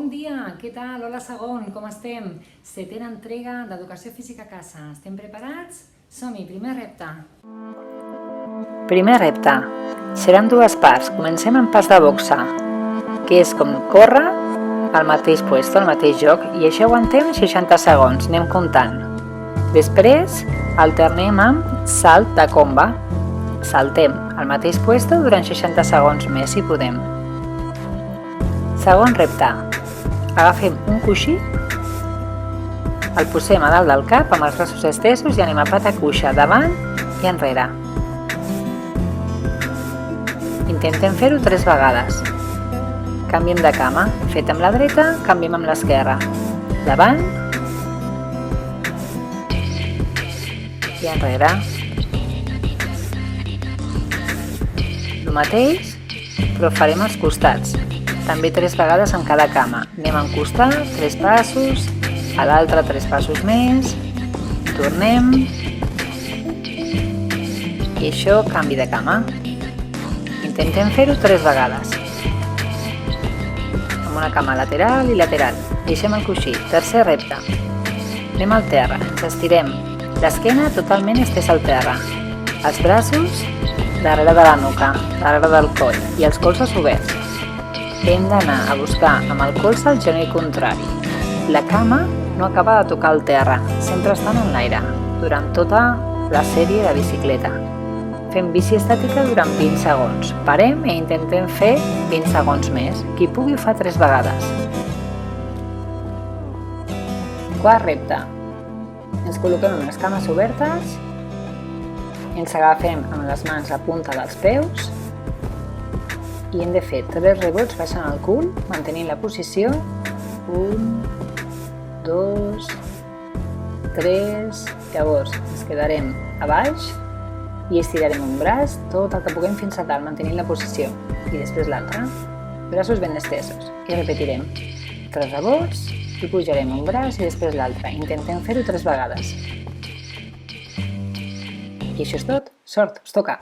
Bon dia, què tal? Hola segon, com estem? Setena entrega d'Educació Física a casa. Estem preparats? Som-hi, primer repte. Primer repte. Seran dues parts. Comencem amb pas de boxa, que és com córrer al mateix puesto, al mateix joc, i això ho aguantem 60 segons, anem comptant. Després alternem amb salt de comba. Saltem al mateix puesto durant 60 segons més, si podem. Segon repte. Agafem un coixí, el posem a dalt del cap amb els braços estesos i anem a pata coixa, davant i enrere. Intentem fer-ho 3 vegades. Canviem de cama. Fet amb la dreta, canviem amb l'esquerra. Davant i enrere. El mateix, però farem als costats. També 3 vegades en cada cama. Anem a un costat, 3 passos, a l'altre 3 passos més, tornem, i això, canvi de cama. Intentem fer-ho 3 vegades. Amb una cama lateral i lateral. Deixem el coixí. Tercer repte. Anem al terra, ens estirem. L'esquena totalment estesa al terra. Els braços darrere de la nuca, darrere del coll, i els colzes oberts. Hem d'anar a buscar amb el colze el genoll contrari. La cama no acaba de tocar el terra, sempre estan en l'aire, durant tota la sèrie de bicicleta. Fem bici estàtica durant 20 segons. Parem i intentem fer 20 segons més. Qui pugui ho fa 3 vegades. Quart repte. Ens col·loquem amb les cames obertes, ens agafem amb les mans la punta dels peus i hem de fer 3 rebots baixant el cul, mantenint la posició. 1, 2, 3, llavors ens quedarem a baix i estirarem un braç tot el que puguem fins a dalt, mantenint la posició, i després l'altre, braços ben estesos, i repetirem 3 rebots i pujarem un braç i després l'altre. Intentem fer-ho 3 vegades. I això és tot. Sort, us toca!